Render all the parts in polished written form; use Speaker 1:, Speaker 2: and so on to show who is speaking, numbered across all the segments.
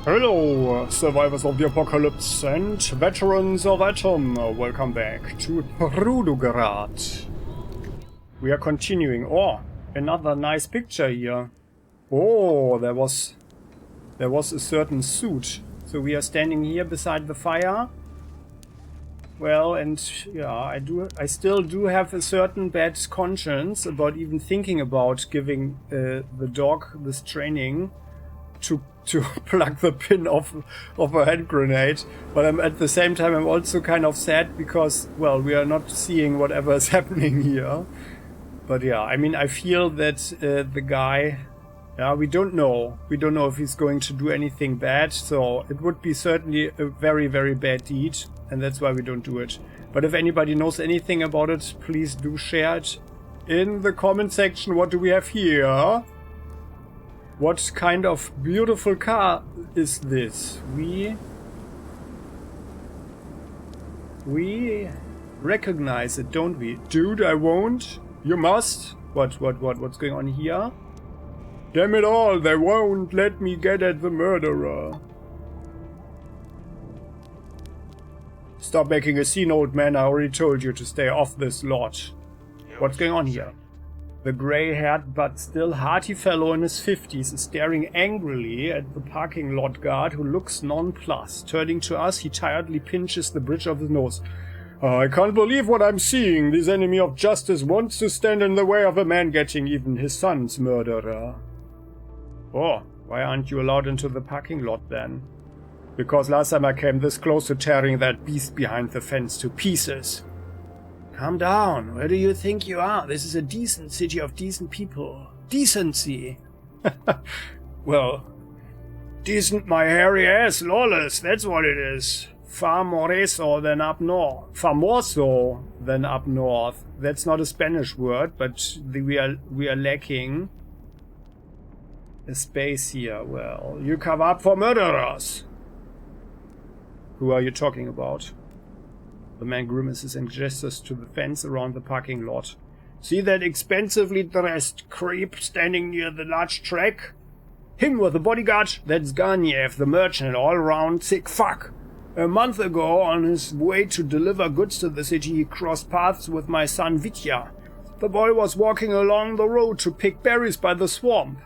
Speaker 1: Hello, survivors of the apocalypse and veterans of Atom. Welcome back to Trudograd. We are continuing. Oh, another nice picture here. Oh, there was a certain suit. So we are standing here beside the fire. Well, and yeah, I still do have a certain bad conscience about even thinking about giving the dog this training to plug the pin of a hand grenade, but at the same time I'm also kind of sad because, well, we are not seeing whatever is happening here. But yeah, I mean, I feel that the guy, yeah, we don't know if he's going to do anything bad, so it would be certainly a very, very bad deed, and that's why we don't do it. But if anybody knows anything about it, please do share it in the comment section. What do we have here? What kind of beautiful car is this? We recognize it, don't we? Dude, I won't. You must. What's going on here? Damn it all, they won't let me get at the murderer. Stop making a scene, old man. I already told you to stay off this lot. What's going on here? The grey-haired but still hearty fellow in his 50s is staring angrily at the parking lot guard who looks nonplussed. Turning to us, he tiredly pinches the bridge of his nose. I can't believe what I'm seeing. This enemy of justice wants to stand in the way of a man getting even his son's murderer. Oh, why aren't you allowed into the parking lot then? Because last time I came this close to tearing that beast behind the fence to pieces. Calm down. Where do you think you are? This is a decent city of decent people. Decency. Well, decent my hairy ass, lawless, that's what it is. Far more so than up north. Far more so than up north. That's not a Spanish word, but we are lacking a space here. Well, you cover up for murderers. Who are you talking about? The man grimaces and gestures to the fence around the parking lot. See that expensively dressed creep standing near the large track? Him with the bodyguard? That's Garniev, the merchant, all-round sick fuck. A month ago, on his way to deliver goods to the city, he crossed paths with my son Vitya. The boy was walking along the road to pick berries by the swamp.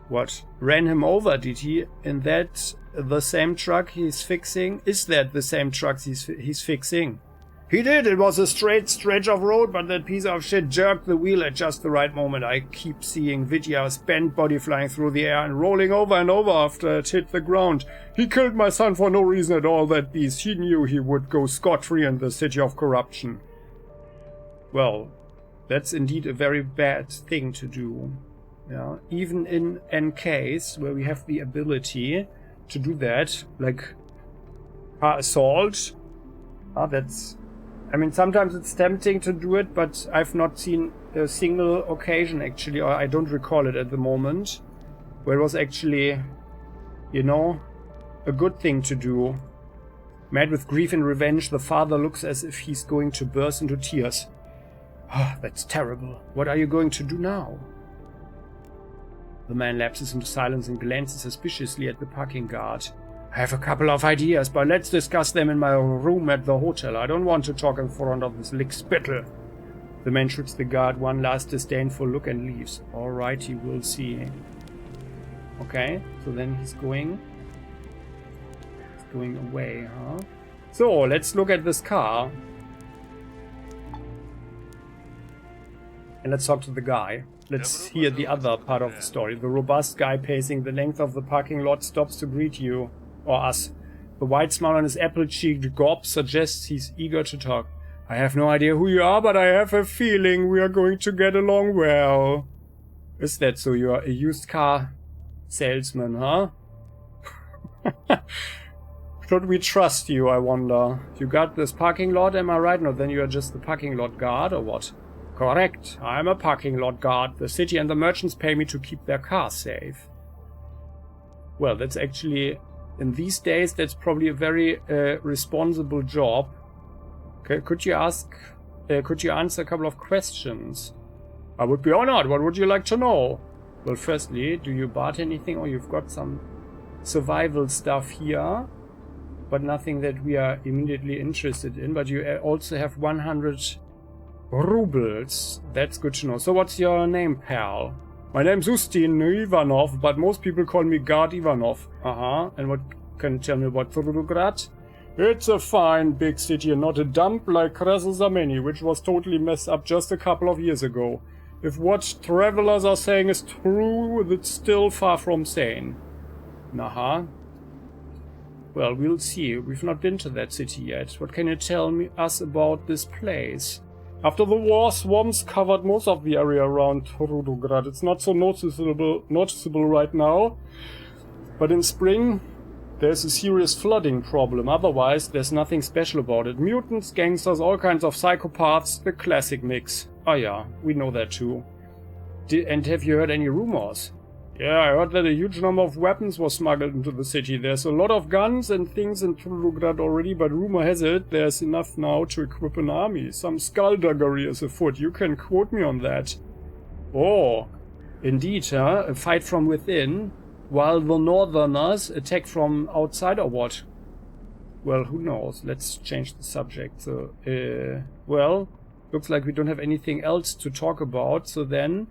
Speaker 1: What? Ran him over, did he? In that the same truck he's fixing? Is that the same truck he's fixing? He did. It was a straight stretch of road, but that piece of shit jerked the wheel at just the right moment. I keep seeing Vidya's bent body flying through the air and rolling over and over after it hit the ground. He killed my son for no reason at all, that beast. He knew he would go scot-free in the city of corruption. Well, that's indeed a very bad thing to do. Yeah, even in NKs, where we have the ability to do that, like car assault. That's... I mean, sometimes it's tempting to do it, but I've not seen a single occasion, actually, or I don't recall it at the moment, where it was actually, you know, a good thing to do. Mad with grief and revenge, the father looks as if he's going to burst into tears. That's terrible. What are you going to do now? The man lapses into silence and glances suspiciously at the parking guard. I have a couple of ideas, but let's discuss them in my room at the hotel. I don't want to talk in front of this lickspittle. The man shoots the guard one last disdainful look and leaves. Alrighty, we'll see. Okay, so then he's going away, huh? So, let's look at this car. And let's talk to the guy. Let's hear the other part of the story. The robust guy pacing the length of the parking lot stops to greet you, or us. The wide smile on his apple-cheeked gob suggests he's eager to talk. I have no idea who you are, but I have a feeling we are going to get along well. Is that so? You are a used car salesman, huh? Should we trust you, I wonder? You got this parking lot, am I right? No, then you are just the parking lot guard, or what? Correct. I'm a parking lot guard. The city and the merchants pay me to keep their cars safe. Well, that's actually... In these days, that's probably a very responsible job. Okay, could you answer a couple of questions? I would be honored. What would you like to know? Well, firstly, do you bought anything or you've got some survival stuff here, but nothing that we are immediately interested in. But you also have 100 rubles. That's good to know. So what's your name, pal? My name's Ustin Ivanov, but most people call me Guard Ivanov. And what can you tell me about Trudograd? It's a fine big city and not a dump like Krasnozameni, which was totally messed up just a couple of years ago. If what travelers are saying is true, it's still far from sane. Well, we'll see. We've not been to that city yet. What can you tell us about this place? After the war, swamps covered most of the area around Trudograd. It's not so noticeable right now. But in spring, there's a serious flooding problem. Otherwise, there's nothing special about it. Mutants, gangsters, all kinds of psychopaths. The classic mix. Oh yeah, we know that too. And have you heard any rumors? Yeah, I heard that a huge number of weapons was smuggled into the city. There's a lot of guns and things in Trudograd already, but rumor has it there's enough now to equip an army. Some skullduggery is afoot. You can quote me on that. Oh, indeed, huh? A fight from within, while the Northerners attack from outside, or what? Well, who knows? Let's change the subject. So, well, looks like we don't have anything else to talk about, so then,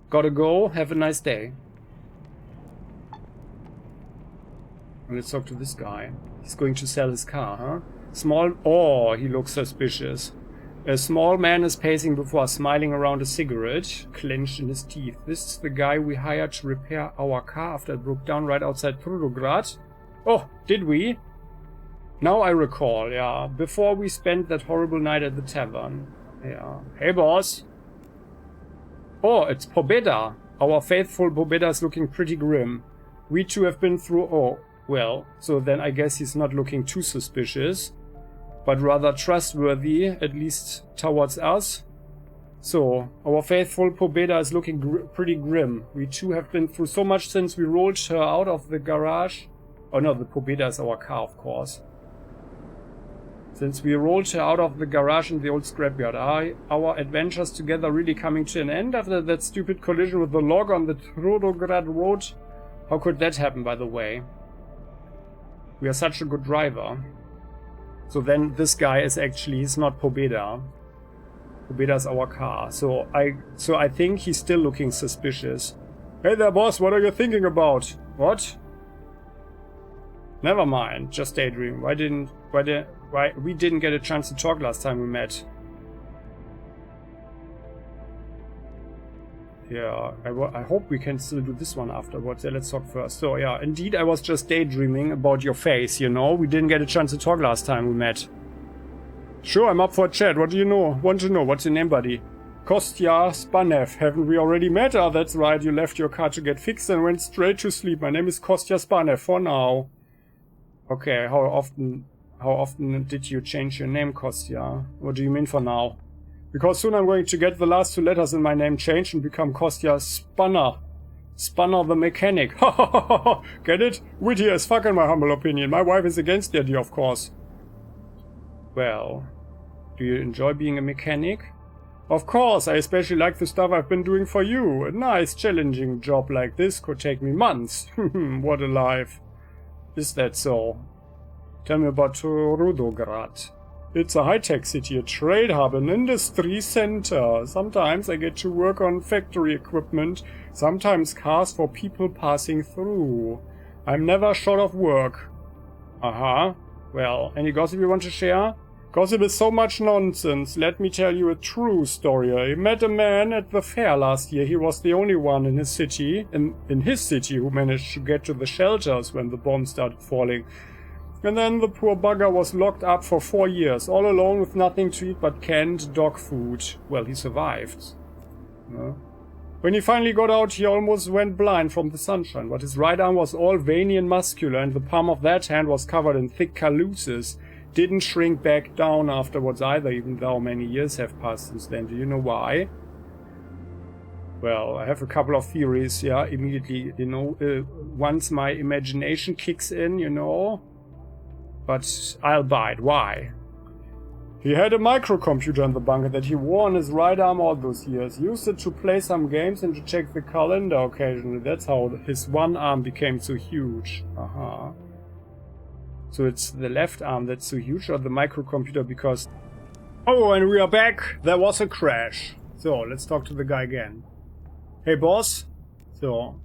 Speaker 1: gotta go. Have a nice day. Let's talk to this guy. He's going to sell his car, huh? Oh, he looks suspicious. A small man is pacing before smiling around a cigarette, clenched in his teeth. This is the guy we hired to repair our car after it broke down right outside Trudograd. Oh, did we? Now I recall, yeah. Before we spent that horrible night at the tavern. Yeah. Hey, boss. Oh, it's Pobeda. Our faithful Pobeda is looking pretty grim. We two have been through... Oh, well, so then I guess he's not looking too suspicious, but rather trustworthy, at least towards us. So, our faithful Pobeda is looking pretty grim. We two have been through so much since we rolled her out of the garage. Oh no, the Pobeda is our car, of course. Since we rolled her out of the garage in the old scrapyard, are our adventures together really coming to an end after that stupid collision with the log on the Trudograd road? How could that happen, by the way? We are such a good driver. So then this guy is actually, he's not Pobeda. Pobeda's our car. So I think he's still looking suspicious. Hey there, boss, what are you thinking about? What? Never mind, just daydream. Why we didn't get a chance to talk last time we met? Yeah, I hope we can still do this one afterwards. Yeah, let's talk first. So yeah, indeed I was just daydreaming about your face, you know? We didn't get a chance to talk last time we met. Sure, I'm up for a chat. What do you know? Want to know? What's your name, buddy? Kostya Spanev. Haven't we already met? Ah, that's right. You left your car to get fixed and went straight to sleep. My name is Kostya Spanev for now. Okay, how often did you change your name, Kostya? What do you mean for now? Because soon I'm going to get the last two letters in my name changed and become Kostya Spanner. Spanner the mechanic. Ha ha ha ha! Get it? Witty as fuck in my humble opinion. My wife is against the idea, of course. Well, do you enjoy being a mechanic? Of course, I especially like the stuff I've been doing for you. A nice, challenging job like this could take me months. What a life. Is that so? Tell me about Trudograd. It's a high-tech city, a trade hub, an industry center. Sometimes I get to work on factory equipment, sometimes cars for people passing through. I'm never short of work. Well, any gossip you want to share? Gossip is so much nonsense. Let me tell you a true story. I met a man at the fair last year. He was the only one in his city, who managed to get to the shelters when the bombs started falling. And then the poor bugger was locked up for 4 years, all alone with nothing to eat but canned dog food. Well, he survived. When he finally got out, he almost went blind from the sunshine, but his right arm was all veiny and muscular, and the palm of that hand was covered in thick calluses. Didn't shrink back down afterwards either, even though many years have passed since then. Do you know why? Well, I have a couple of theories, yeah, immediately, once my imagination kicks in, But I'll buy it. Why? He had a microcomputer in the bunker that he wore on his right arm all those years. He used it to play some games and to check the calendar occasionally. That's how his one arm became so huge. So it's the left arm that's so huge, or the microcomputer because... Oh, and we are back! There was a crash. So, let's talk to the guy again. Hey, boss. So...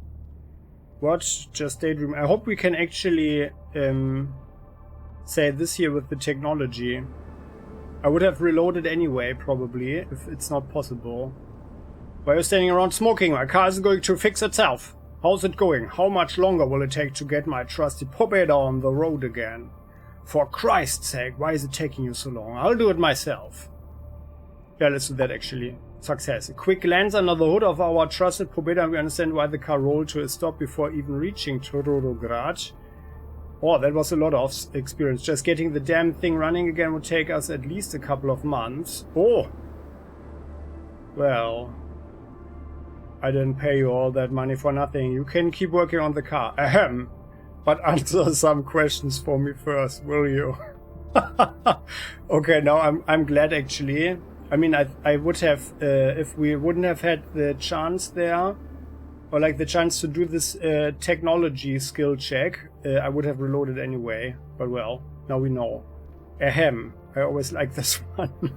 Speaker 1: What? Just daydream. I hope we can actually say this here with the technology. I would have reloaded anyway, probably, if it's not possible. Why are you standing around smoking? My car isn't going to fix itself. How's it going? How much longer will it take to get my trusty Pobeda on the road again? For Christ's sake, why is it taking you so long? I'll do it myself. Yeah, let's do that actually. Success. A quick glance under the hood of our trusted Pobeda and we understand why the car rolled to a stop before even reaching Trudograd. Oh, that was a lot of experience. Just getting the damn thing running again would take us at least a couple of months. Oh! Well... I didn't pay you all that money for nothing. You can keep working on the car. Ahem! But answer some questions for me first, will you? Okay, now I'm glad actually. I mean, I would have, if we wouldn't have had the chance there, or like the chance to do this technology skill check, I would have reloaded anyway. But well, now we know. Ahem. I always like this one.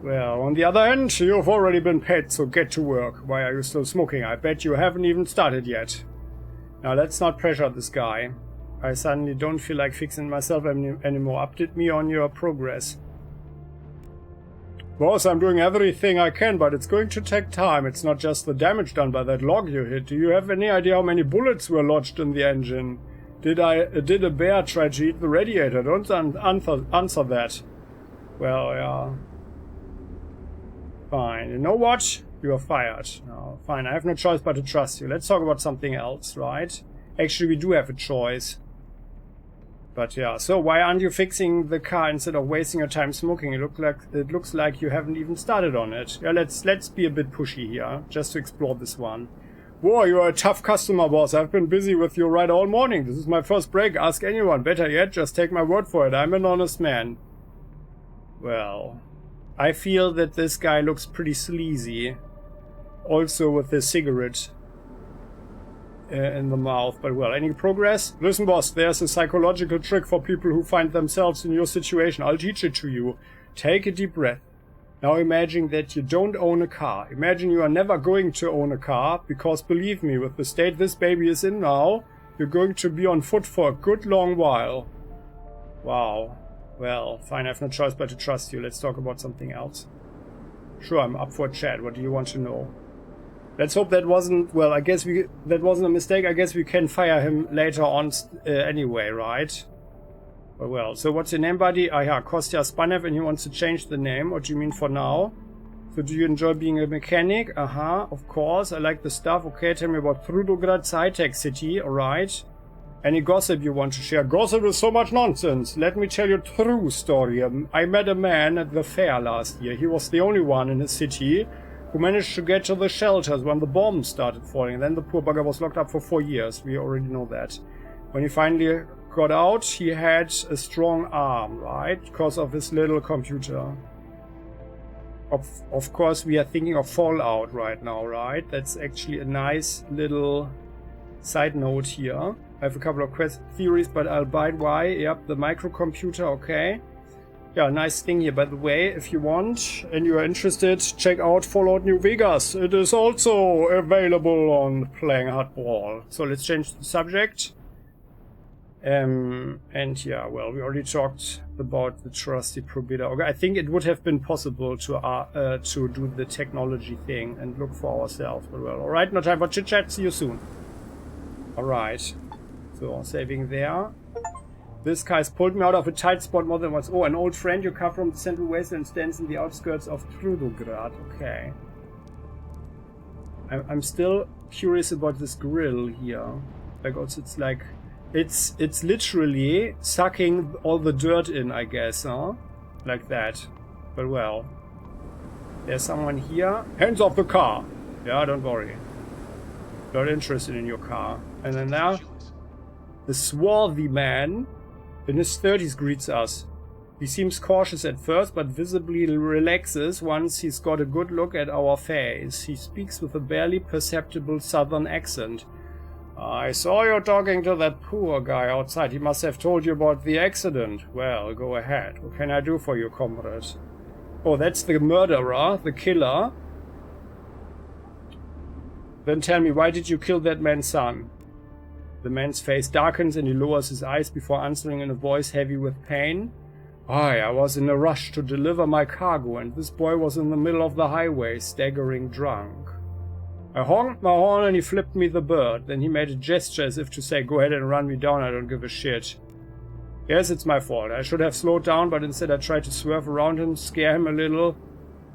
Speaker 1: Well, on the other hand, you've already been paid, so get to work. Why are you still smoking? I bet you haven't even started yet. Now let's not pressure this guy. I suddenly don't feel like fixing myself anymore. Update me on your progress. Boss, I'm doing everything I can, but it's going to take time. It's not just the damage done by that log you hit. Do you have any idea how many bullets were lodged in the engine? Did a bear try to eat the radiator? Don't answer that. Well, yeah. Fine. You know what? You are fired. No, fine. I have no choice but to trust you. Let's talk about something else, right? Actually, we do have a choice. But yeah, so why aren't you fixing the car instead of wasting your time smoking? It looks like you haven't even started on it. Yeah, let's be a bit pushy here, just to explore this one. Whoa, you are a tough customer, boss. I've been busy with you right all morning. This is my first break. Ask anyone. Better yet, just take my word for it. I'm an honest man. Well, I feel that this guy looks pretty sleazy. Also with the cigarette in the mouth, but well, any progress? Listen, boss, there's a psychological trick for people who find themselves in your situation. I'll teach it to you. Take a deep breath. Now imagine that you don't own a car. Imagine you are never going to own a car, because believe me, with the state this baby is in now, you're going to be on foot for a good long while. Wow. Well, fine, I have no choice but to trust you. Let's talk about something else. Sure, I'm up for a chat. What do you want to know? Let's hope that wasn't... Well, I guess that wasn't a mistake. I guess we can fire him later on anyway, right? Well, so what's your name, buddy? Ah, yeah, Kostya Spanev, and he wants to change the name. What do you mean for now? So do you enjoy being a mechanic? Of course. I like the stuff. Okay, tell me about Trudograd, high-tech city. Alright. Any gossip you want to share? Gossip is so much nonsense. Let me tell you a true story. I met a man at the fair last year. He was the only one in his city who managed to get to the shelters when the bombs started falling. Then the poor bugger was locked up for 4 years. We already know that. When he finally got out, he had a strong arm, right? Because of his little computer. Of course, we are thinking of Fallout right now, right? That's actually a nice little side note here. I have a couple of quest theories, but I'll bite why. Yep, the microcomputer, okay. Yeah, nice thing here, by the way. If you want and you are interested, check out Fallout New Vegas. It is also available on PlayingHardball. So let's change the subject. And yeah, well, we already talked about the trusty Probida. Okay, I think it would have been possible to do the technology thing and look for ourselves. But well, alright, no time for chit chat. See you soon. Alright. So, saving there. This guy's pulled me out of a tight spot more than once. Oh, an old friend you come from the central wasteland stands in the outskirts of Trudograd. Okay. I'm still curious about this grill here. Like, also, it's like... It's literally sucking all the dirt in, I guess, huh? Like that. But well. There's someone here. Hands off the car! Yeah, don't worry. Not interested in your car. And then now... The swarthy man in his 30s greets us. He seems cautious at first, but visibly relaxes once he's got a good look at our face. He speaks with a barely perceptible southern accent. I saw you talking to that poor guy outside. He must have told you about the accident. Well, go ahead. What can I do for you, comrade? Oh, that's the murderer, the killer. Then tell me, why did you kill that man's son? The man's face darkens and he lowers his eyes before answering in a voice heavy with pain. I was in a rush to deliver my cargo, and this boy was in the middle of the highway, staggering drunk. I honked my horn and he flipped me the bird. Then he made a gesture as if to say, go ahead and run me down, I don't give a shit. Yes, it's my fault. I should have slowed down, but instead I tried to swerve around him, scare him a little.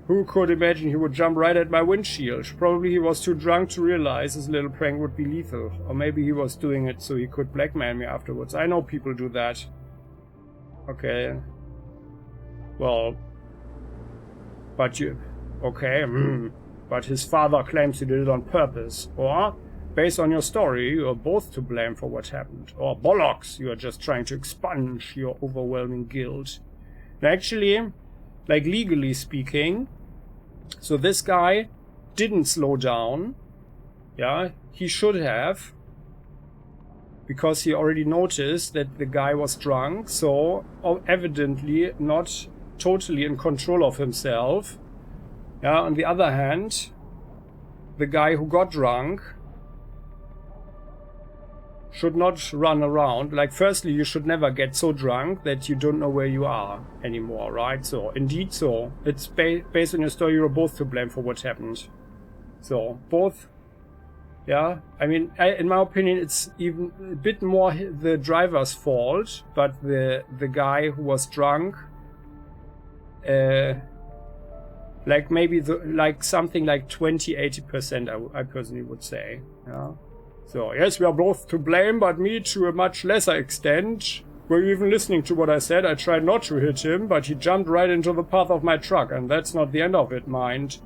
Speaker 1: Who could imagine he would jump right at my windshield? Probably he was too drunk to realize his little prank would be lethal. Or maybe he was doing it so he could blackmail me afterwards. I know people do that. Okay. Well. But you... Okay. But his father claims he did it on purpose. Or, based on your story, you are both to blame for what happened. Or bollocks, you are just trying to expunge your overwhelming guilt. Now, actually, like legally speaking, so this guy didn't slow down. Yeah, he should have. Because he already noticed that the guy was drunk, so evidently not totally in control of himself. Yeah, on the other hand, the guy who got drunk should not run around. Like, firstly, you should never get so drunk that you don't know where you are anymore, right? So, indeed so. It's based on your story, you're both to blame for what happened. So, both, yeah. I mean, in my opinion, it's even a bit more the driver's fault, but the guy who was drunk, like maybe like something like 20-80%, I personally would say. Yeah. So yes, we are both to blame, but me to a much lesser extent. Were you even listening to what I said? I tried not to hit him, but he jumped right into the path of my truck, and that's not the end of it, mind.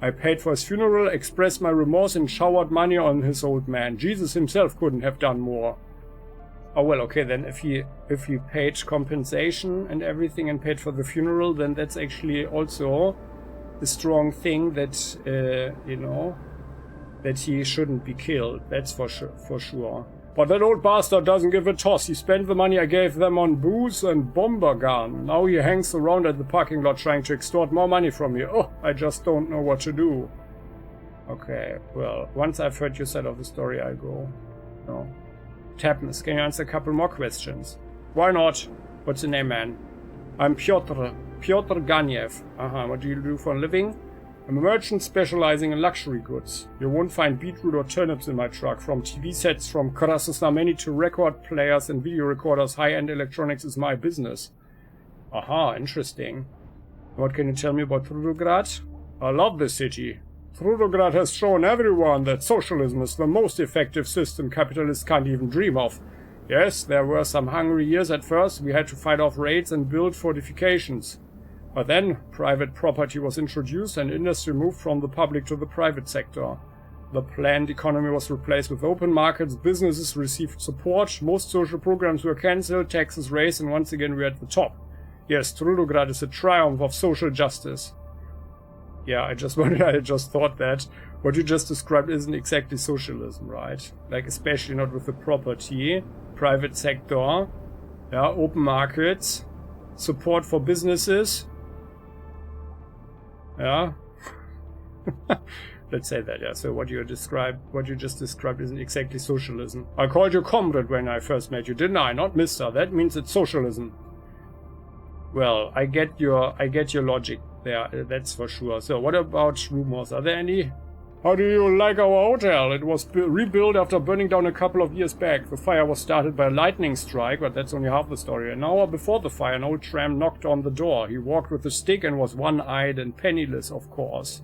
Speaker 1: I paid for his funeral, expressed my remorse, and showered money on his old man. Jesus himself couldn't have done more. Oh well, okay, then if he paid compensation and everything and paid for the funeral, then that's actually also a strong thing that, you know, that he shouldn't be killed. That's for sure. But that old bastard doesn't give a toss. He spent the money I gave them on booze and bomber gun. Now he hangs around at the parking lot trying to extort more money from me. Oh, I just don't know what to do. Okay, well, once I've heard your side of the story, I'll go. No. Tapness, can you answer a couple more questions? Why not? What's your name, man? I'm Piotr Ganiev. What do you do for a living? I'm a merchant specializing in luxury goods. You won't find beetroot or turnips in my truck. From TV sets, from Krasnameni to record players and video recorders, high-end electronics is my business. Interesting. What can you tell me about Trudograd? I love this city. Trudograd has shown everyone that socialism is the most effective system capitalists can't even dream of. Yes, there were some hungry years at first. We had to fight off raids and build fortifications. But then, private property was introduced and industry moved from the public to the private sector. The planned economy was replaced with open markets, businesses received support, most social programs were cancelled, taxes raised, and once again we're at the top. Yes, Trudograd is a triumph of social justice. Yeah, I just thought that what you just described isn't exactly socialism, right? Like, especially not with the property, private sector, yeah, open markets, support for businesses. Yeah. Let's say that, yeah. So what you just described isn't exactly socialism. I called you comrade when I first met you, didn't I? Not mister. That means it's socialism. Well, I get your logic there, that's for sure. So what about rumors? Are there any? How do you like our hotel? It was rebuilt after burning down a couple of years back. The fire was started by a lightning strike, but that's only half the story. An hour before the fire, an old tramp knocked on the door. He walked with a stick and was one-eyed and penniless, of course.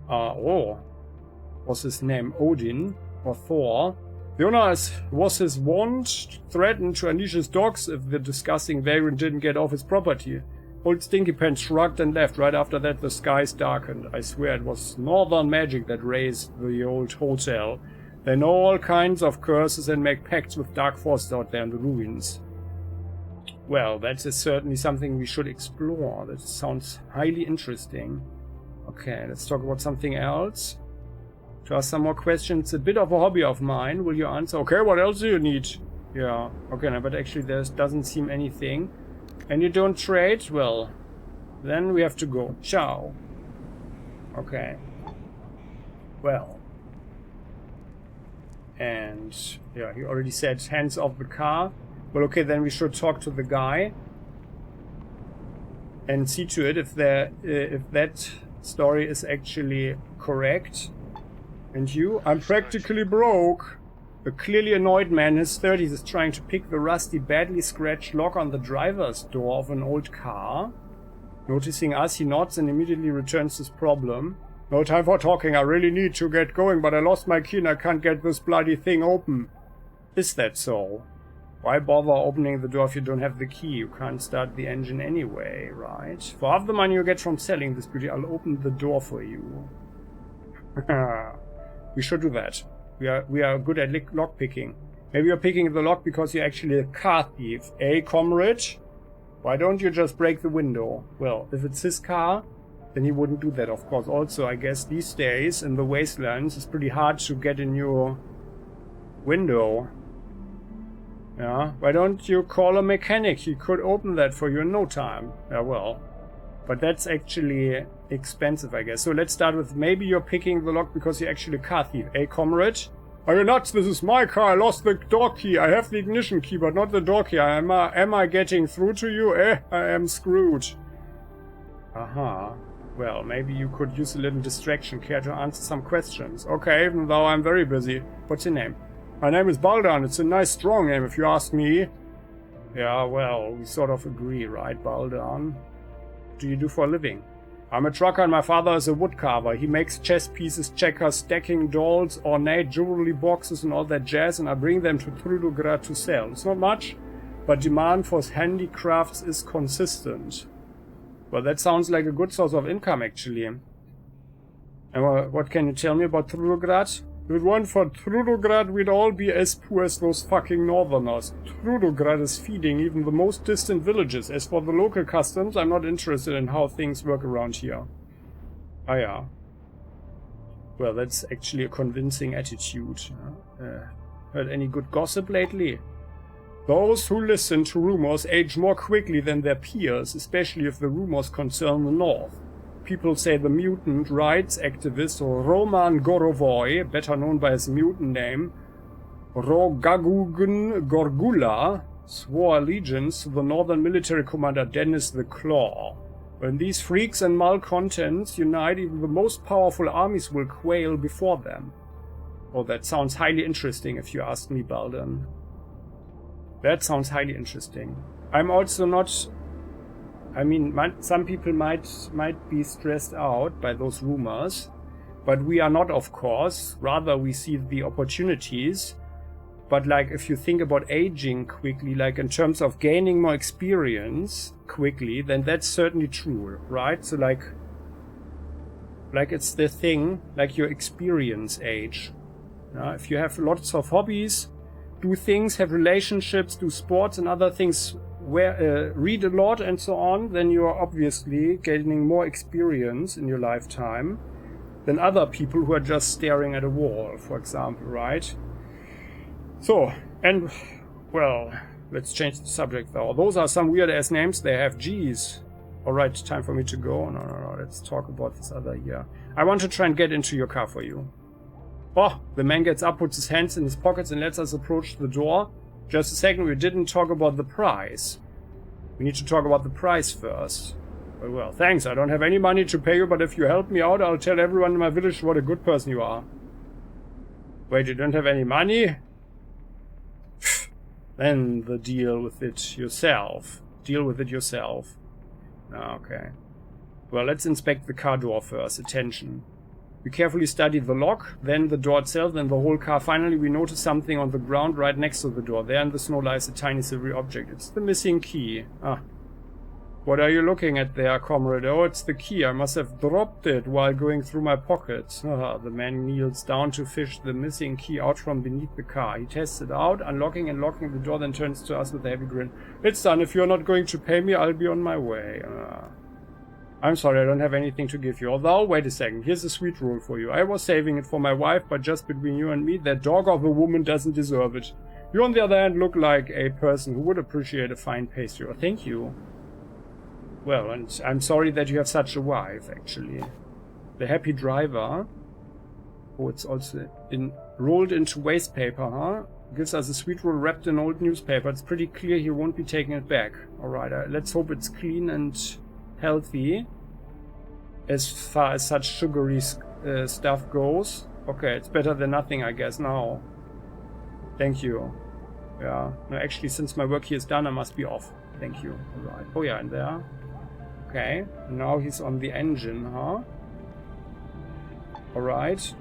Speaker 1: Was his name Odin or Thor? The owner was his wont, threatened to unleash his dogs if the disgusting vagrant didn't get off his property. Old Stinky Pants shrugged and left. Right after that, the skies darkened. I swear it was northern magic that raised the old hotel. They know all kinds of curses and make pacts with dark forces out there in the ruins. Well, that is certainly something we should explore. That sounds highly interesting. Okay, let's talk about something else. To ask some more questions. A bit of a hobby of mine. Will you answer? Okay, what else do you need? Yeah, okay, no, but actually there doesn't seem anything. And you don't trade? Well, then we have to go. Ciao. Okay. Well. And, yeah, he already said hands off the car. Well, okay, then we should talk to the guy. And see to it if that story is actually correct. And you? I'm practically broke. A clearly annoyed man in his 30s is trying to pick the rusty, badly scratched lock on the driver's door of an old car. Noticing us, he nods and immediately returns his problem. No time for talking, I really need to get going, but I lost my key and I can't get this bloody thing open. Is that so? Why bother opening the door if you don't have the key? You can't start the engine anyway, right? For half the money you get from selling this beauty, I'll open the door for you. We should do that. We are good at lock picking. Maybe you're picking the lock because you're actually a car thief, eh, comrade? Why don't you just break the window? Well, if it's his car, then he wouldn't do that, of course. Also, I guess these days in the Wastelands, it's pretty hard to get a new window. Yeah, why don't you call a mechanic? He could open that for you in no time. Yeah, well. But that's actually expensive, I guess. So let's start with maybe you're picking the lock because you're actually a car thief. Eh, comrade? Are you nuts? This is my car. I lost the door key. I have the ignition key, but not the door key. Am I getting through to you? Eh, I am screwed. Aha. Well, maybe you could use a little distraction. Care to answer some questions? Okay, even though I'm very busy. What's your name? My name is Baldur, and it's a nice, strong name, if you ask me. Yeah, well, we sort of agree, right, Baldur? What do you do for a living? I'm a trucker and my father is a woodcarver. He makes chess pieces, checkers, stacking dolls, ornate jewelry boxes and all that jazz, and I bring them to Trudograd to sell. It's not much, but demand for handicrafts is consistent. Well, that sounds like a good source of income, actually. And what can you tell me about Trudograd? If it weren't for Trudograd, we'd all be as poor as those fucking northerners. Trudograd is feeding even the most distant villages. As for the local customs, I'm not interested in how things work around here. Ah, yeah. Well, that's actually a convincing attitude. Heard any good gossip lately? Those who listen to rumors age more quickly than their peers, especially if the rumors concern the north. People say the mutant rights activist Roman Gorovoy, better known by his mutant name, Rogagugan Gorgula, swore allegiance to the northern military commander Dennis the Claw. When these freaks and malcontents unite, even the most powerful armies will quail before them. Oh, that sounds highly interesting if you ask me, Baldur. That sounds highly interesting. I'm also not... I mean, some people might be stressed out by those rumors, but we are not, of course. Rather, we see the opportunities. But, like, if you think about aging quickly, like, in terms of gaining more experience quickly, then that's certainly true, right? So, like it's the thing, like your experience age. If you have lots of hobbies, do things, have relationships, do sports and other things, read a lot and so on, then you are obviously gaining more experience in your lifetime than other people who are just staring at a wall, for example, right? So, and, well, let's change the subject though. Those are some weird-ass names they have. Jeez. Alright, time for me to go. No, let's talk about this other here. I want to try and get into your car for you. Oh, the man gets up, puts his hands in his pockets and lets us approach the door. Just a second, we didn't talk about the price. We need to talk about the price first. Well, thanks, I don't have any money to pay you, but if you help me out, I'll tell everyone in my village what a good person you are. Wait, you don't have any money? Then deal with it yourself. Deal with it yourself. Okay. Well, let's inspect the car door first. Attention. We carefully study the lock, then the door itself, then the whole car. Finally, we notice something on the ground right next to the door. There in the snow lies a tiny silvery object. It's the missing key. Ah. What are you looking at there, comrade? Oh, it's the key. I must have dropped it while going through my pockets. The man kneels down to fish the missing key out from beneath the car. He tests it out, unlocking and locking the door, then turns to us with a heavy grin. It's done. If you're not going to pay me, I'll be on my way. I'm sorry, I don't have anything to give you. Although, wait a second. Here's a sweet roll for you. I was saving it for my wife, but just between you and me, that dog of a woman doesn't deserve it. You, on the other hand, look like a person who would appreciate a fine pastry. Oh, thank you. Well, and I'm sorry that you have such a wife, actually. The happy driver. Oh, it's also rolled into waste paper, huh? Gives us a sweet roll wrapped in old newspaper. It's pretty clear he won't be taking it back. Alright, let's hope it's clean and healthy. As far as such sugary stuff goes. Okay, it's better than nothing, I guess, now. Thank you. Yeah. No, actually, since my work here is done, I must be off. Thank you. Alright. Oh yeah, and there. Okay, now he's on the engine, huh? Alright.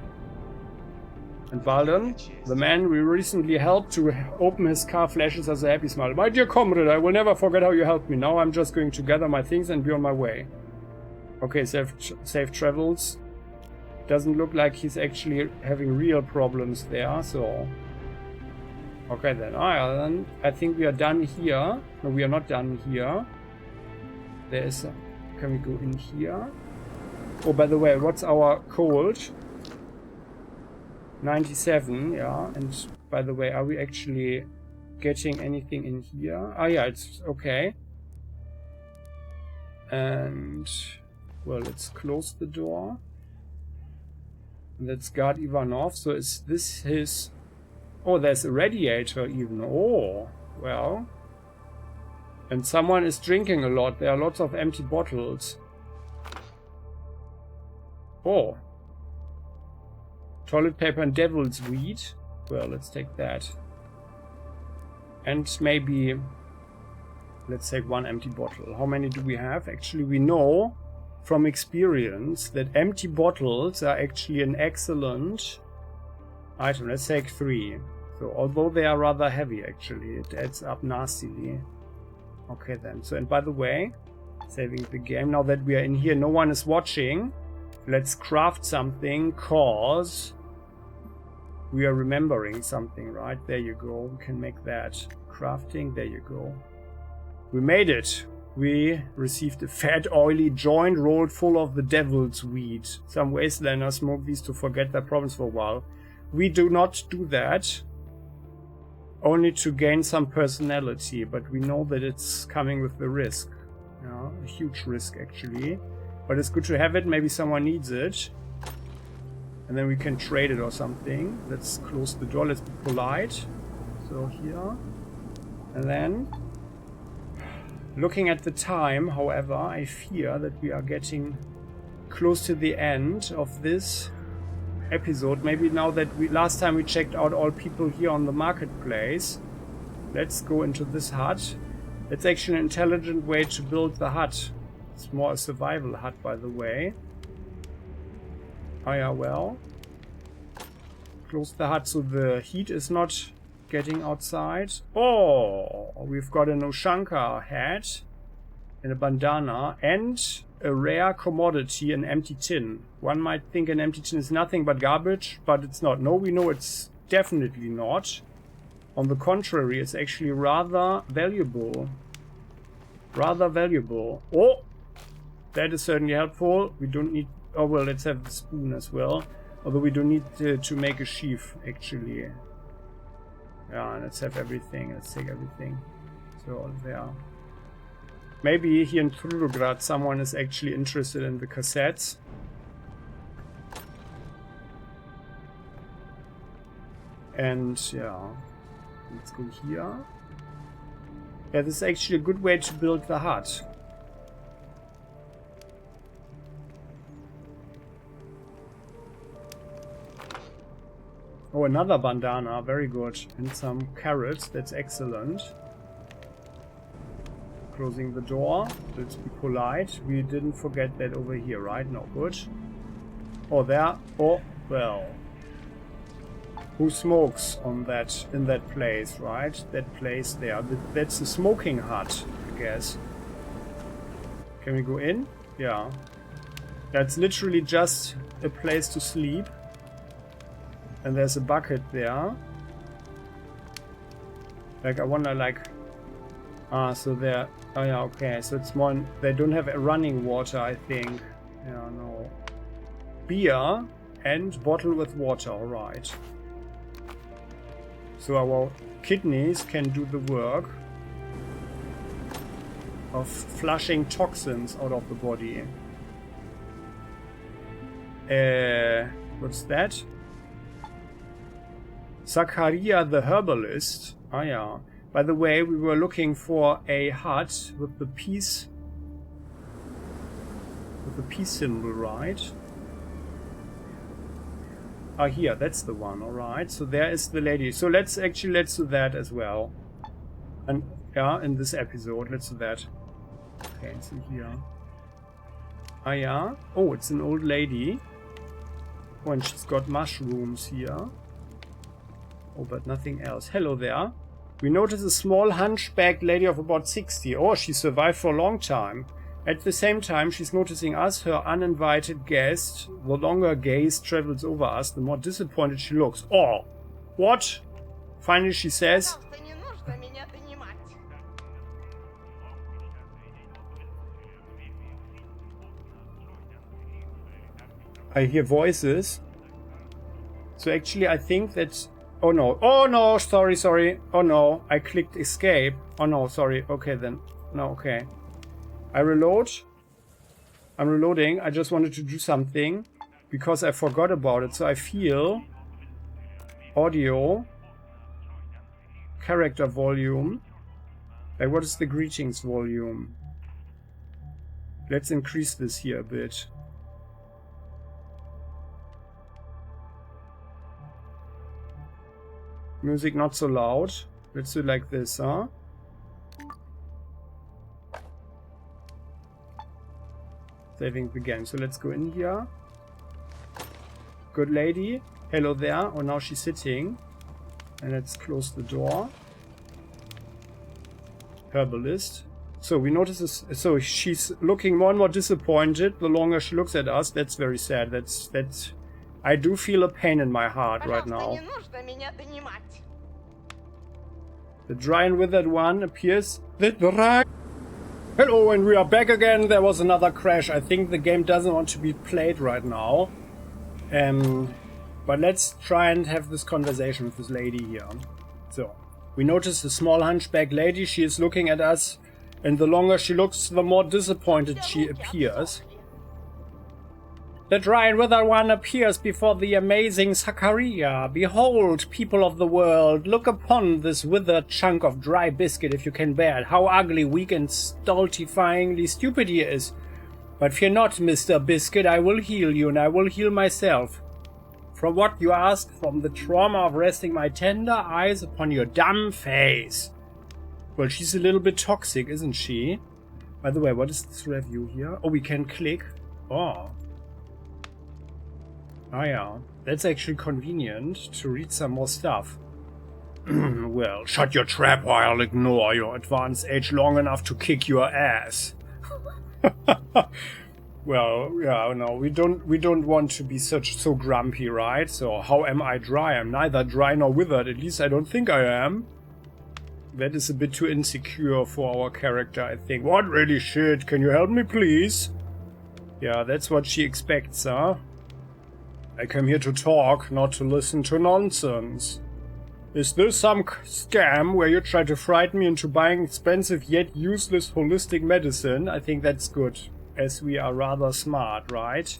Speaker 1: And Baldur, the man we recently helped to open his car, flashes us a happy smile. My dear comrade, I will never forget how you helped me. Now I'm just going to gather my things and be on my way. Okay, safe travels. Doesn't look like he's actually having real problems there, so... Okay then, then I think we are done here. No, we are not done here. There is a... Can we go in here? Oh, by the way, what's our cold? 97, yeah. And by the way, are we actually getting anything in here? Ah, yeah, it's okay. And... Well, let's close the door. Let's guard Ivanov. So is this his... Oh, there's a radiator even. Oh, well... And someone is drinking a lot. There are lots of empty bottles. Oh. Toilet paper and devil's weed. Well, let's take that. And maybe... Let's take one empty bottle. How many do we have? Actually, we know from experience that empty bottles are actually an excellent item. Let's take 3. So, although they are rather heavy, actually, it adds up nastily. Okay then, so and by the way, saving the game, now that we are in here, no one is watching, let's craft something, cause we are remembering something, right? There you go, we can make that. Crafting, there you go. We made it. We received a fat, oily joint rolled full of the devil's weed. Some wastelanders smoke these to forget their problems for a while. We do not do that. Only to gain some personality, but we know that it's coming with the risk. Yeah, a huge risk actually. But it's good to have it, maybe someone needs it. And then we can trade it or something. Let's close the door, let's be polite. So here. And then... Looking at the time, however, I fear that we are getting close to the end of this episode. Maybe now that last time we checked out all people here on the marketplace, let's go into this hut. It's actually an intelligent way to build the hut. It's more a survival hut, by the way. Oh yeah, well, close the hut so the heat is not getting outside. Oh, we've got an Ushanka hat and a bandana and a rare commodity, an empty tin. One might think an empty tin is nothing but garbage, but it's not. No, we know it's definitely not. On the contrary, it's actually rather valuable. Rather valuable. Oh! That is certainly helpful. We don't need... Oh, well, let's have the spoon as well. Although we don't need to make a sheaf, actually. Yeah, let's have everything. Let's take everything. So, there. Maybe here in Trudograd someone is actually interested in the cassettes. And yeah, let's go here. Yeah, this is actually a good way to build the hut. Oh, another bandana, very good. And some carrots, that's excellent. Closing the door, let's be polite. We didn't forget that over here, right? No, good. Oh, there. Oh, well. Who smokes on that, in that place, right? That place there. That's the smoking hut, I guess. Can we go in? Yeah. That's literally just a place to sleep. And there's a bucket there. Like, I wonder, like... Ah, so there... Oh yeah, okay. So it's more... They don't have running water, I think. Yeah, no. Beer and bottle with water, alright. So our kidneys can do the work of flushing toxins out of the body. What's that? Zakaria the herbalist. Ah, yeah. By the way, we were looking for a hut with the peace symbol, right? Ah, here, that's the one, alright. So there is the lady. So let's do that as well. And yeah, in this episode, let's do that. Okay, so here. Ah, yeah. Oh, it's an old lady. Oh, and she's got mushrooms here. Oh, but nothing else. Hello there. We notice a small hunchbacked lady of about 60. Oh, she survived for a long time. At the same time, she's noticing us, her uninvited guest. The longer her gaze travels over us, the more disappointed she looks. Oh, what? Finally, she says... I hear voices. So actually, I think that... Oh no. Oh no, sorry. Oh no, I clicked escape. Oh no, sorry. Okay then. No, okay. I reload. I'm reloading. I just wanted to do something because I forgot about it. So I feel audio, character volume. Like, what is the greetings volume? Let's increase this here a bit. Music not so loud. Let's do like this, huh? Saving the game. So let's go in here. Good lady. Hello there. Oh, now she's sitting. And let's close the door. Herbalist. So we notice this. So she's looking more and more disappointed the longer she looks at us. That's very sad. That's I do feel a pain in my heart right now. The dry and withered one appears. Hello, and we are back again. There was another crash. I think the game doesn't want to be played right now. But let's try and have this conversation with this lady here. So, we notice a small hunchback lady. She is looking at us, and the longer she looks, the more disappointed she appears. The dry and withered one appears before the amazing Zakaria. Behold, people of the world, look upon this withered chunk of dry biscuit if you can bear it. How ugly, weak, and stultifyingly stupid he is. But fear not, Mr. Biscuit, I will heal you, and I will heal myself. From what you ask, from the trauma of resting my tender eyes upon your dumb face. Well, she's a little bit toxic, isn't she? By the way, what is this review here? Oh, we can click. Oh. Ah, yeah. That's actually convenient to read some more stuff. Well, shut your trap or I'll ignore your advanced age long enough to kick your ass. Well, yeah, no, we don't want to be so grumpy, right? So how am I dry? I'm neither dry nor withered. At least I don't think I am. That is a bit too insecure for our character, I think. What really shit? Can you help me, please? Yeah, that's what she expects, huh? I came here to talk, not to listen to nonsense. Is this some scam where you try to frighten me into buying expensive yet useless holistic medicine? I think that's good, as we are rather smart, right?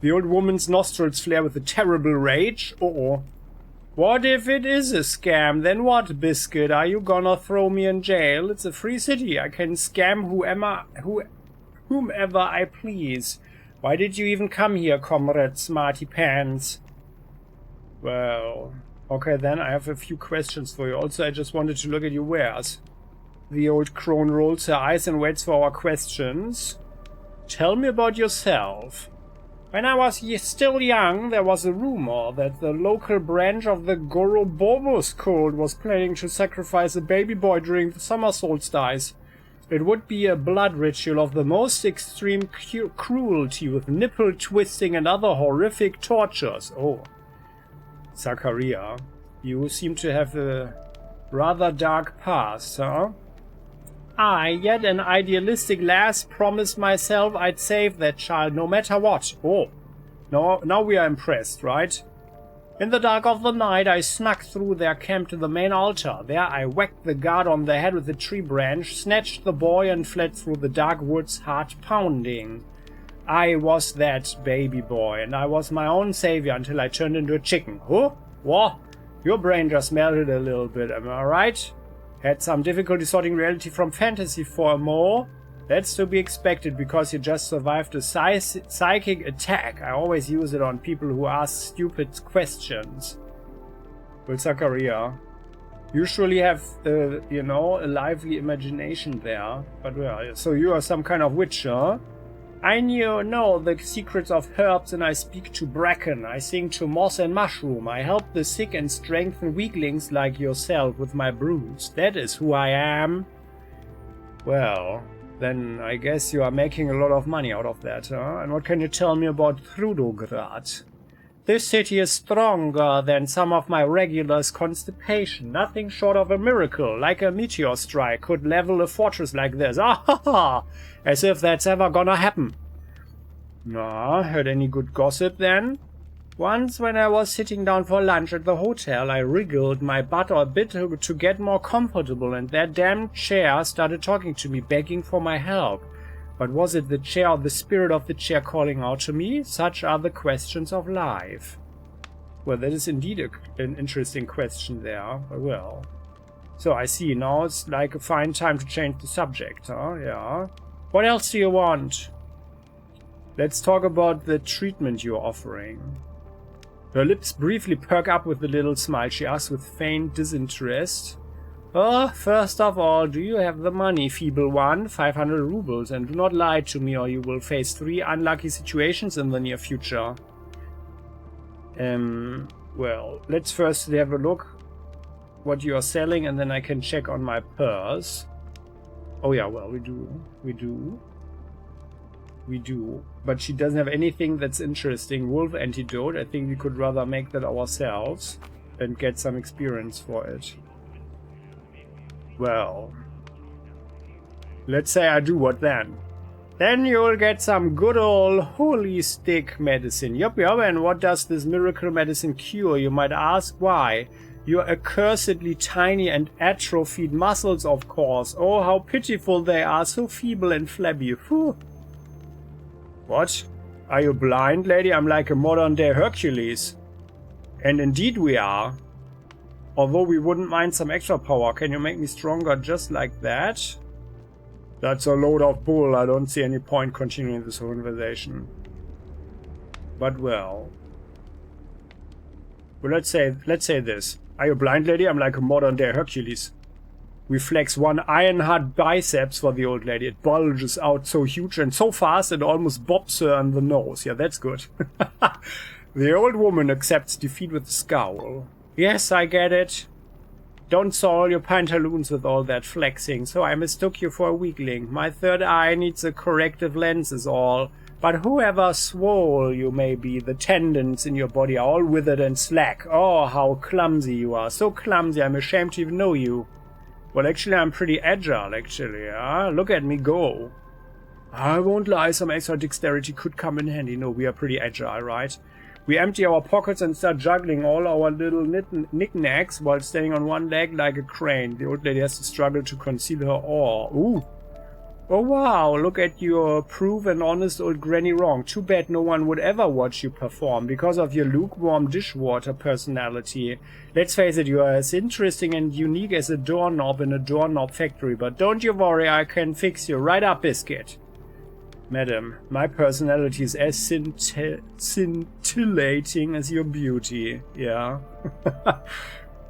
Speaker 1: The old woman's nostrils flare with a terrible rage. Uh-oh. What if it is a scam? Then what, Biscuit? Are you gonna throw me in jail? It's a free city. I can scam whomever I please. Why did you even come here, Comrade Smarty Pants? Well, okay then, I have a few questions for you. Also, I just wanted to look at your wares. The old crone rolls her eyes and waits for our questions. Tell me about yourself. When I was still young, there was a rumor that the local branch of the Gorobobos cult was planning to sacrifice a baby boy during the summer solstice. It would be a blood ritual of the most extreme cruelty with nipple twisting and other horrific tortures. Oh. Zachariah, you seem to have a rather dark past, huh? I, yet an idealistic lass, promised myself I'd save that child no matter what. Oh. No, now we are impressed, right? In the dark of the night, I snuck through their camp to the main altar. There I whacked the guard on the head with a tree branch, snatched the boy, and fled through the dark woods, heart pounding. I was that baby boy, and I was my own savior until I turned into a chicken. Huh? What? Your brain just melted a little bit, am I right? Had some difficulty sorting reality from fantasy for a mo? That's to be expected because you just survived a psychic attack. I always use it on people who ask stupid questions. Well, Zachariah, you surely have, you know, a lively imagination there. But well, so you are some kind of witch, huh? I know the secrets of herbs and I speak to bracken. I sing to moss and mushroom. I help the sick and strengthen weaklings like yourself with my brews. That is who I am. Well, then I guess you are making a lot of money out of that, huh? And what can you tell me about Trudograd? This city is stronger than some of my regulars' constipation. Nothing short of a miracle, like a meteor strike, could level a fortress like this. Ah ha ha! As if that's ever gonna happen. Nah, heard any good gossip then? Once when I was sitting down for lunch at the hotel, I wriggled my butt a bit to get more comfortable, and that damn chair started talking to me, begging for my help. But was it the chair or the spirit of the chair calling out to me? Such are the questions of life. Well, that is indeed an interesting question there. Well, so I see, now it's like a fine time to change the subject, huh? Yeah. What else do you want? Let's talk about the treatment you're offering. Her lips briefly perk up with a little smile. She asks with faint disinterest. Oh, first of all, do you have the money, feeble one? 500 rubles, and do not lie to me or you will face 3 unlucky situations in the near future. Well, let's first have a look what you are selling and then I can check on my purse. Oh yeah, well, we do. But she doesn't have anything that's interesting. Wolf antidote, I think we could rather make that ourselves and get some experience for it. Well, let's say I do, what then? Then you'll get some good old holy stick medicine. Yup, and what does this miracle medicine cure? You might ask why. Your accursedly tiny and atrophied muscles, of course. Oh, how pitiful they are, so feeble and flabby. Whew. What? Are you blind, lady? I'm like a modern-day Hercules. And indeed we are. Although we wouldn't mind some extra power. Can you make me stronger just like that? That's a load of bull. I don't see any point continuing this conversation. But well, let's say this. Are you blind, lady? I'm like a modern-day Hercules. We flex one iron-hard biceps for the old lady. It bulges out so huge and so fast it almost bops her on the nose. Yeah, that's good. The old woman accepts defeat with a scowl. Yes, I get it. Don't soil your pantaloons with all that flexing, so I mistook you for a weakling. My third eye needs a corrective lens is all. But whoever swole you may be, the tendons in your body are all withered and slack. Oh, how clumsy you are. So clumsy, I'm ashamed to even know you. Well, actually, I'm pretty agile, actually. Look at me go. I won't lie, some extra dexterity could come in handy. No, we are pretty agile, right? We empty our pockets and start juggling all our little knickknacks while standing on one leg like a crane. The old lady has to struggle to conceal her awe. Ooh. Oh wow, look at your prove an honest old granny wrong. Too bad no one would ever watch you perform because of your lukewarm dishwater personality. Let's face it, you are as interesting and unique as a doorknob in a doorknob factory, but don't you worry, I can fix you right up, biscuit. Madam, my personality is as scintillating as your beauty. Yeah.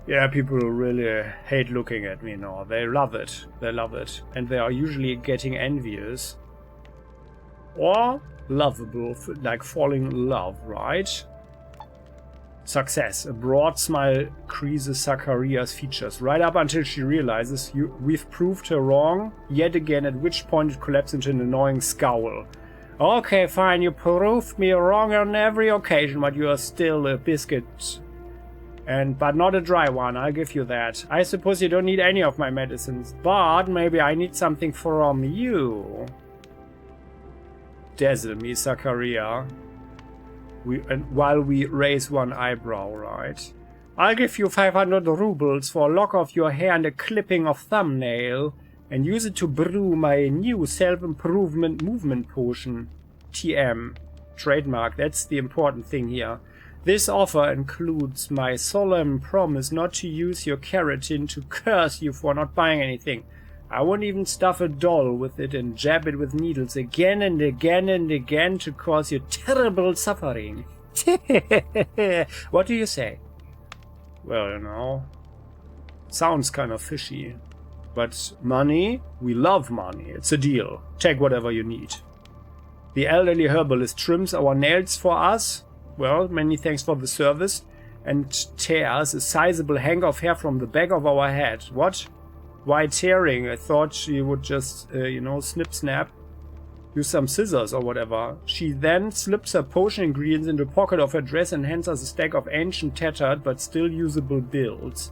Speaker 1: Yeah, people really hate looking at me now. They love it. They love it. And they are usually getting envious. Or lovable, like falling in love, right? Success. A broad smile creases Zacharia's features, right up until she realizes we've proved her wrong yet again, at which point it collapses into an annoying scowl. Okay, fine, you proved me wrong on every occasion, but you are still a biscuit. But not a dry one, I'll give you that. I suppose you don't need any of my medicines, but maybe I need something from you. Dazzle me, Zacharia. While we raise one eyebrow, right? I'll give you 500 rubles for a lock of your hair and a clipping of thumbnail, and use it to brew my new self-improvement movement potion. TM. Trademark, that's the important thing here. This offer includes my solemn promise not to use your keratin to curse you for not buying anything. I won't even stuff a doll with it and jab it with needles again and again and again to cause you terrible suffering. What do you say? Well, you know, sounds kind of fishy. But money? We love money. It's a deal. Take whatever you need. The elderly herbalist trims our nails for us. Well, many thanks for the service. And tears a sizable hank of hair from the back of our head. What? Why tearing? I thought she would just, snip snap. Use some scissors or whatever. She then slips her potion ingredients into the pocket of her dress and hands us a stack of ancient, tattered, but still usable bills.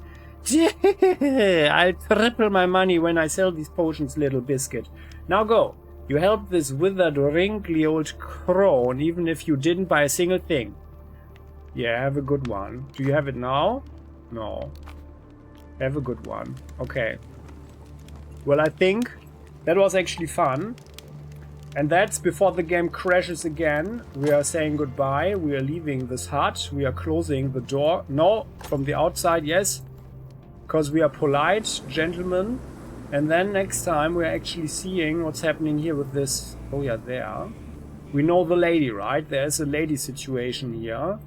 Speaker 1: I'll triple my money when I sell these potions, little biscuit. Now go. You helped this withered, wrinkly old crone, even if you didn't buy a single thing. Yeah, have a good one. Do you have it now? No. Have a good one. Okay. Well, I think that was actually fun. And that's before the game crashes again. We are saying goodbye. We are leaving this hut. We are closing the door. No, from the outside, yes. Because we are polite gentlemen. And then next time we're actually seeing what's happening here with this. Oh yeah, there. We know the lady, right? There's a lady situation here.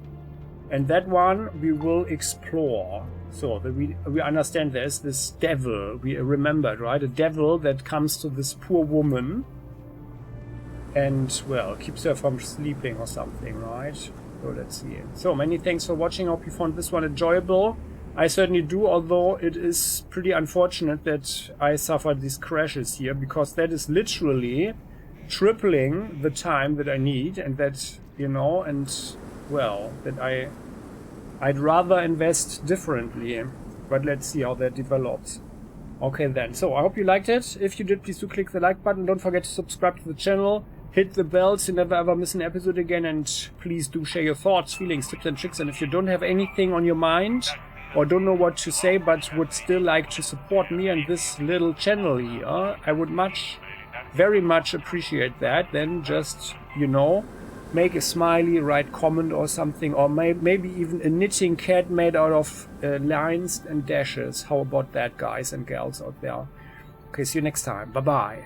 Speaker 1: And that one we will explore. So that we understand there's this devil. We remembered, right? A devil that comes to this poor woman. And, well, keeps her from sleeping or something, right? So let's see. So, many thanks for watching. I hope you found this one enjoyable. I certainly do, although it is pretty unfortunate that I suffered these crashes here, because that is literally tripling the time that I need, and that, well, that I'd rather invest differently. But let's see how that develops. Okay then, so I hope you liked it. If you did, please do click the like button. Don't forget to subscribe to the channel. Hit the bell so you never ever miss an episode again, and please do share your thoughts, feelings, tips and tricks. And if you don't have anything on your mind, or don't know what to say but would still like to support me and this little channel here, I would very much appreciate that. Then just, make a smiley, write comment or something, or maybe even a knitting cat made out of lines and dashes. How about that, guys and gals out there? Okay, see you next time. Bye-bye.